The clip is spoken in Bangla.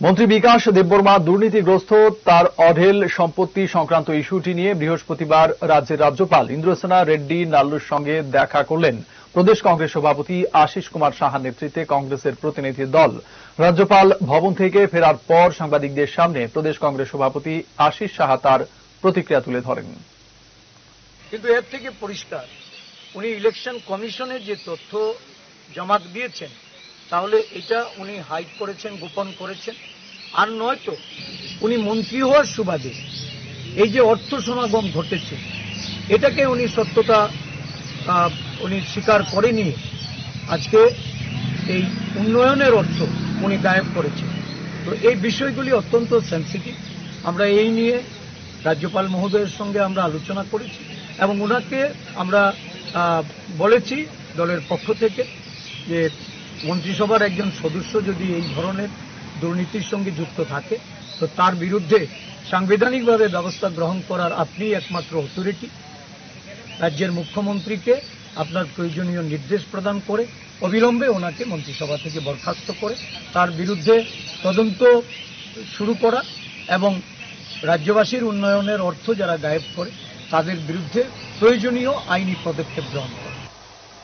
মন্ত্রী বিকাশ দেববর্মা দুর্নীতিগ্রস্ত তার অঢেল সম্পত্তি সংক্রান্ত ইস্যুটি নিয়ে বৃহস্পতিবার রাজ্যের রাজ্যপাল ইন্দ্রসেনা রেড্ডি নাল্লুর সঙ্গে দেখা করলেন প্রদেশ কংগ্রেস সভাপতি আশিস কুমার সাহার নেতৃত্বে কংগ্রেসের প্রতিনিধি দল। রাজ্যপাল ভবন থেকে ফেরার পর সাংবাদিকদের সামনে প্রদেশ কংগ্রেস সভাপতি আশিস সাহা তার প্রতিক্রিয়া তুলে ধরেন। কিন্তু এর থেকে পরিষ্কার উনি ইলেকশন কমিশনে যে তথ্য জমা দিয়েছেন তাহলে এটা উনি হাইড করেছেন, গোপন করেছেন। আর নয়তো উনি মন্ত্রী হওয়ার সুবাদে এই যে অর্থ সমাগম ঘটেছে এটাকে উনি সত্যতা উনি স্বীকার করে নিয়ে আজকে এই উন্নয়নের অর্থ উনি গায়েব করেছেন। তো এই বিষয়গুলি অত্যন্ত সেন্সিটিভ। আমরা এই নিয়ে রাজ্যপাল মহোদয়ের সঙ্গে আমরা আলোচনা করেছি এবং ওনাকে আমরা বলেছি দলের পক্ষ থেকে যে মন্ত্রিসভার একজন সদস্য যদি এই ধরনের দুর্নীতির সঙ্গে যুক্ত থাকে তো তার বিরুদ্ধে সাংবিধানিকভাবে ব্যবস্থা গ্রহণ করার আপনি একমাত্র অথরিটি। রাজ্যের মুখ্যমন্ত্রীকে আপনার প্রয়োজনীয় নির্দেশ প্রদান করে অবিলম্বে ওনাকে মন্ত্রিসভা থেকে বরখাস্ত করে তার বিরুদ্ধে তদন্ত শুরু করা এবং রাজ্যবাসীর উন্নয়নের অর্থ যারা গায়েব করে তাদের বিরুদ্ধে প্রয়োজনীয় আইনি পদক্ষেপ গ্রহণ করা।